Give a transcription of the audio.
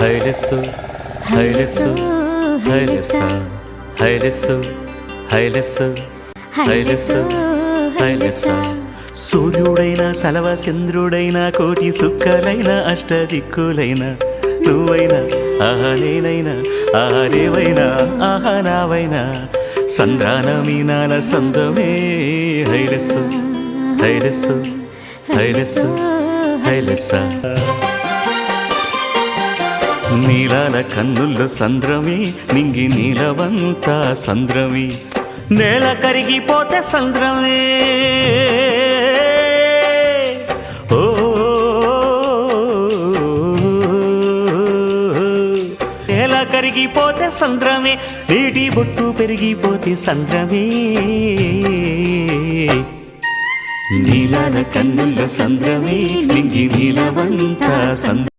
హైలెస్సు హైలెస్సు హైలెస్స హైలెస్సు హైలెస్సు హైలెస్సు హైలెస్స సూర్యుడైన సలవ చంద్రుడైన కోటి సుక్కలైన అష్టదిక్కులైన నువ్వైనా ఆహా నేనైనా ఆహా రేవైనా ఆహా నావైనా సంద్రాన మీనాల సందమే హైలెస్సు హైలెస్సు హైలెస్సు హైలెస్స నీలాల కన్నుల్లో సంద్రమి నింగి నీలవంతా సంద్రమి నేల కరిగిపోతే సంద్రమే ఓ నేల కరిగిపోతే సంద్రమే నీటి బొట్టు పెరిగిపోతే సంద్రమే నీలాల కన్నుల్లో సంద్రమే నింగి నీలవంతా సంద్రమే